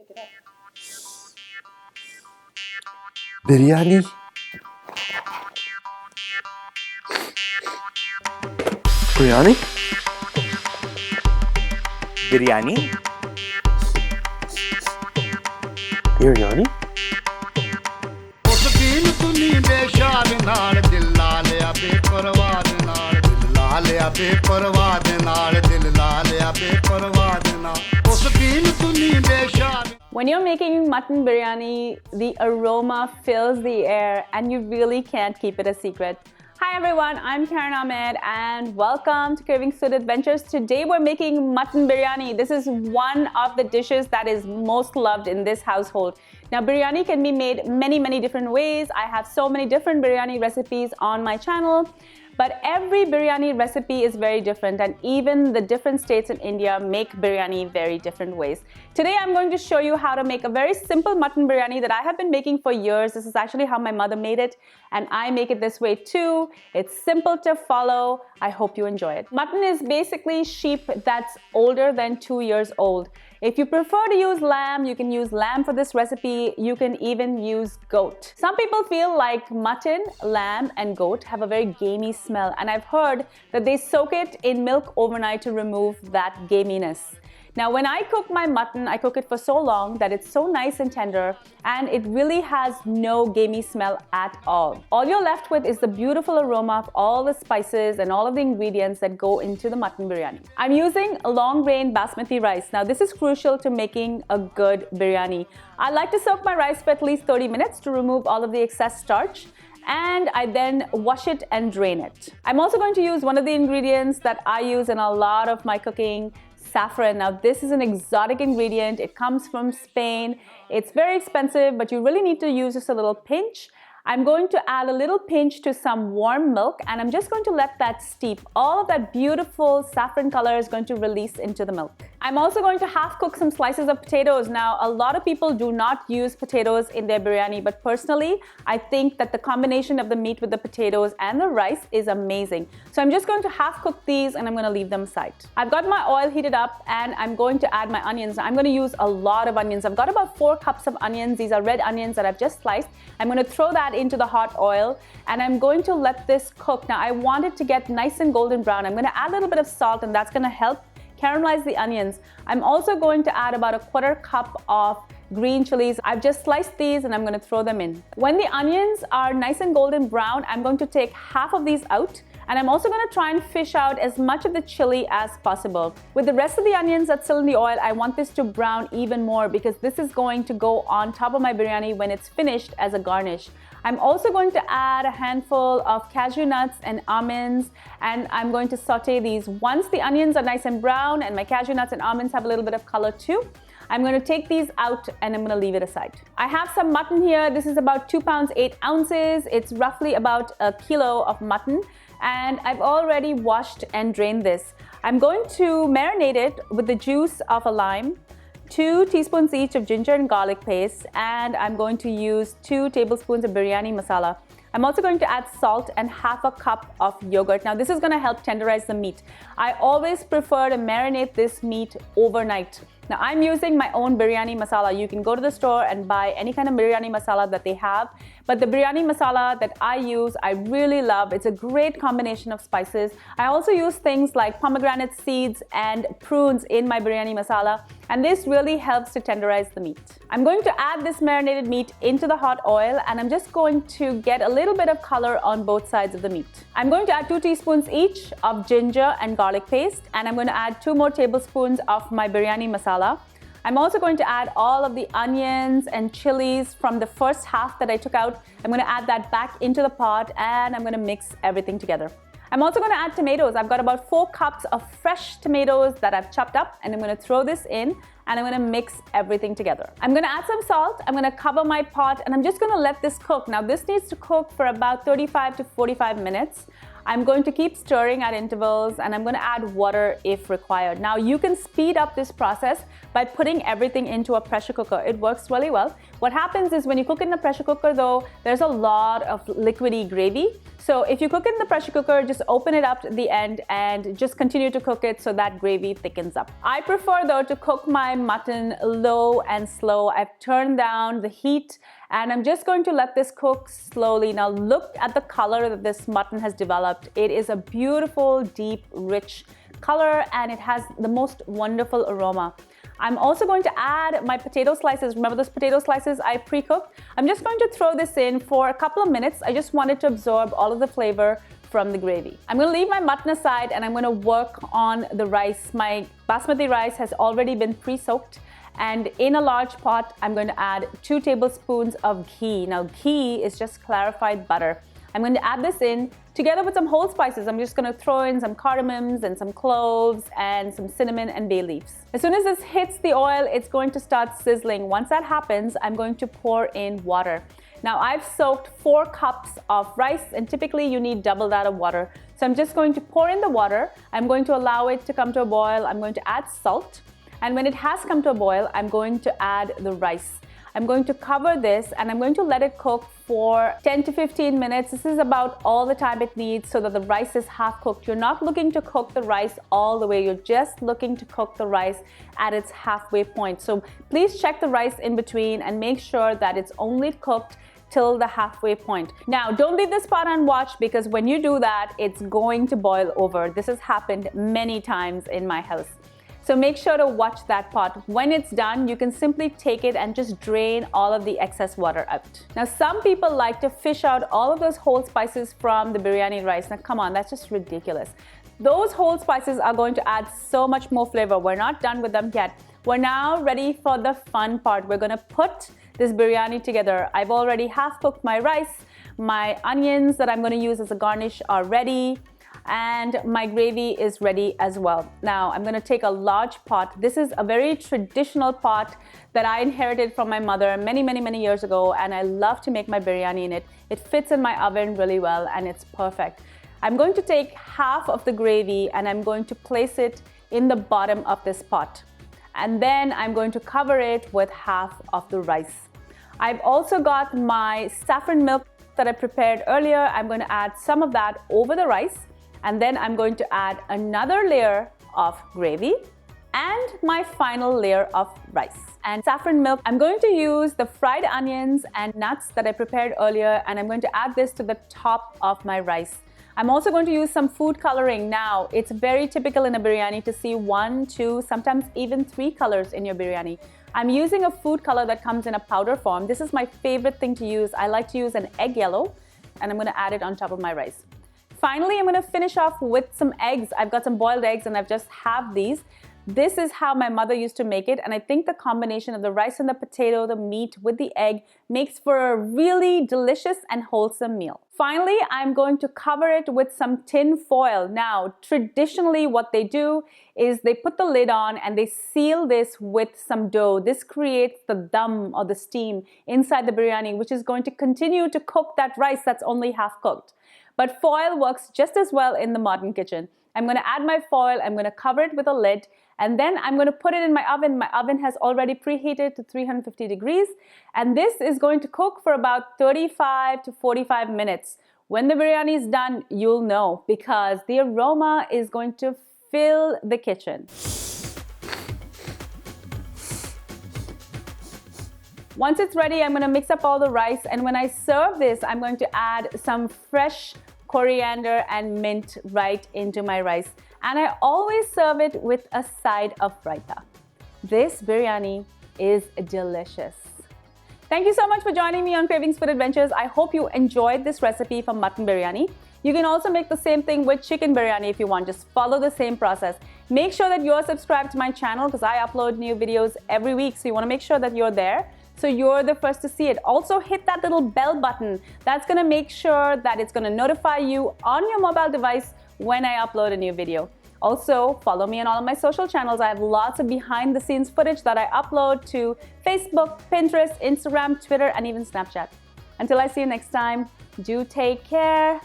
Pick it up. Biryani. Biryani. Biryani. Biryani. When you're making mutton biryani, the aroma fills the air and you really can't keep it a secret. Hi everyone, I'm Ahmed and welcome to Cravings Food Adventures. Today we're making mutton biryani. This is one of the dishes that is most loved in this household. Now biryani can be made many different ways. I have so many different biryani recipes on my channel. But every biryani recipe is very different, and even the different states in India make biryani very different ways. Today I'm going to show you how to make a very simple mutton biryani that I have been making for years. This is actually how my mother made it, and I make it this way too. It's simple to follow. I hope you enjoy it. Mutton is basically sheep that's older than 2 years old. If you prefer to use lamb, you can use lamb for this recipe. You can even use goat. Some people feel like mutton, lamb, and goat have a very gamey smell, and I've heard that they soak it in milk overnight to remove that gaminess. Now, when I cook my mutton, I cook it for so long that it's so nice and tender, and it really has no gamey smell at all. All you're left with is the beautiful aroma of all the spices and all of the ingredients that go into the mutton biryani. I'm using a long grain basmati rice. Now, this is crucial to making a good biryani. I like to soak my rice for at least 30 minutes to remove all of the excess starch, and I then wash it and drain it. I'm also going to use one of the ingredients that I use in a lot of my cooking, saffron. Now this is an exotic ingredient. It comes from Spain. It's very expensive, but you really need to use just a little pinch. I'm going to add a little pinch to some warm milk, and I'm just going to let that steep. All of that beautiful saffron color is going to release into the milk. I'm also going to half cook some slices of potatoes. Now, a lot of people do not use potatoes in their biryani, but personally, I think that the combination of the meat with the potatoes and the rice is amazing. So I'm just going to half cook these and I'm going to leave them aside. I've got my oil heated up and I'm going to add my onions. I'm going to use a lot of onions. I've got about 4 cups of onions. These are red onions that I've just sliced. I'm going to throw that into the hot oil and I'm going to let this cook. Now I want it to get nice and golden brown. I'm going to add a little bit of salt and that's going to help caramelize the onions. I'm also going to add about a 1/4 cup of green chilies. I've just sliced these and I'm going to throw them in. When the onions are nice and golden brown, I'm going to take half of these out. And I'm also going to try and fish out as much of the chili as possible. With the rest of the onions that's still in the oil, I want this to brown even more because this is going to go on top of my biryani when it's finished as a garnish. I'm also going to add a handful of cashew nuts and almonds, and I'm going to saute these. Once the onions are nice and brown and my cashew nuts and almonds have a little bit of color too, I'm going to take these out and I'm going to leave it aside. I have some mutton here. This is about 2 pounds 8 ounces. It's roughly about a kilo of mutton, and I've already washed and drained this. I'm going to marinate it with the juice of a lime, 2 teaspoons each of ginger and garlic paste, and I'm going to use 2 tablespoons of biryani masala. I'm also going to add salt and half a cup of yogurt. Now this is going to help tenderize the meat. I always prefer to marinate this meat overnight. Now I'm using my own biryani masala. You can go to the store and buy any kind of biryani masala that they have. But the biryani masala that I use, I really love. It's a great combination of spices. I also use things like pomegranate seeds and prunes in my biryani masala. And this really helps to tenderize the meat. I'm going to add this marinated meat into the hot oil and I'm just going to get a little bit of color on both sides of the meat. I'm going to add 2 teaspoons each of ginger and garlic paste, and I'm going to add 2 more tablespoons of my biryani masala. I'm also going to add all of the onions and chilies from the first half that I took out. I'm going to add that back into the pot and I'm going to mix everything together. I'm also going to add tomatoes. I've got about 4 cups of fresh tomatoes that I've chopped up, and I'm going to throw this in and I'm going to mix everything together. I'm going to add some salt. I'm going to cover my pot and I'm just going to let this cook. Now this needs to cook for about 35 to 45 minutes. I'm going to keep stirring at intervals, and I'm going to add water if required. Now, you can speed up this process by putting everything into a pressure cooker. It works really well. What happens is when you cook in the pressure cooker though, there's a lot of liquidy gravy. So if you cook it in the pressure cooker, just open it up at the end and just continue to cook it so that gravy thickens up. I prefer though to cook my mutton low and slow. I've turned down the heat and I'm just going to let this cook slowly. Now look at the color that this mutton has developed. It is a beautiful, deep, rich color and it has the most wonderful aroma. I'm also going to add my potato slices. Remember those potato slices I pre-cooked? I'm just going to throw this in for a couple of minutes. I just want it to absorb all of the flavor from the gravy. I'm going to leave my mutton aside and I'm going to work on the rice. My basmati rice has already been pre-soaked. And in a large pot, I'm going to add 2 tablespoons of ghee. Now, ghee is just clarified butter. I'm going to add this in together with some whole spices. I'm just going to throw in some cardamoms and some cloves and some cinnamon and bay leaves. As soon as this hits the oil, it's going to start sizzling. Once that happens, I'm going to pour in water. Now, I've soaked 4 cups of rice, and typically you need double that of water. So I'm just going to pour in the water. I'm going to allow it to come to a boil. I'm going to add salt. And when it has come to a boil, I'm going to add the rice. I'm going to cover this and I'm going to let it cook for 10 to 15 minutes. This is about all the time it needs so that the rice is half cooked. You're not looking to cook the rice all the way. You're just looking to cook the rice at its halfway point. So please check the rice in between and make sure that it's only cooked till the halfway point. Now, don't leave this pot unwatched because when you do that, it's going to boil over. This has happened many times in my house. So make sure to watch that pot. When it's done, you can simply take it and just drain all of the excess water out. Now, some people like to fish out all of those whole spices from the biryani rice. Now, come on, that's just ridiculous. Those whole spices are going to add so much more flavor. We're not done with them yet. We're now ready for the fun part. We're gonna put this biryani together. I've already half cooked my rice. My onions that I'm gonna use as a garnish are ready. And my gravy is ready as well. Now I'm going to take a large pot. This is a very traditional pot that I inherited from my mother many years ago, and I love to make my biryani in it. It fits in my oven really well and it's perfect. I'm going to take half of the gravy and I'm going to place it in the bottom of this pot. And then I'm going to cover it with half of the rice. I've also got my saffron milk that I prepared earlier. I'm going to add some of that over the rice. And then I'm going to add another layer of gravy and my final layer of rice. And saffron milk, I'm going to use the fried onions and nuts that I prepared earlier, and I'm going to add this to the top of my rice. I'm also going to use some food coloring. Now, it's very typical in a biryani to see 1, 2, sometimes even 3 colors in your biryani. I'm using a food color that comes in a powder form. This is my favorite thing to use. I like to use an egg yellow, and I'm going to add it on top of my rice. Finally, I'm going to finish off with some eggs. I've got some boiled eggs and I've just halved these. This is how my mother used to make it, and I think the combination of the rice and the potato, the meat with the egg makes for a really delicious and wholesome meal. Finally, I'm going to cover it with some tin foil. Now, traditionally what they do is they put the lid on and they seal this with some dough. This creates the dum or the steam inside the biryani, which is going to continue to cook that rice that's only half cooked. But foil works just as well in the modern kitchen. I'm going to add my foil, I'm going to cover it with a lid, and then I'm going to put it in my oven. My oven has already preheated to 350 degrees, and this is going to cook for about 35 to 45 minutes. When the biryani is done, you'll know because the aroma is going to fill the kitchen. Once it's ready, I'm going to mix up all the rice, and when I serve this, I'm going to add some fresh coriander and mint right into my rice. And I always serve it with a side of raita. This biryani is delicious. Thank you so much for joining me on Cravings Food Adventures. I hope you enjoyed this recipe for mutton biryani. You can also make the same thing with chicken biryani if you want. Just follow the same process. Make sure that you're subscribed to my channel because I upload new videos every week. So you want to make sure that you're there, so you're the first to see it. Also hit that little bell button. That's going to make sure that it's going to notify you on your mobile device when I upload a new video. Also, follow me on all of my social channels. I have lots of behind the scenes footage that I upload to Facebook, Pinterest, Instagram, Twitter, and even Snapchat. Until I see you next time, do take care.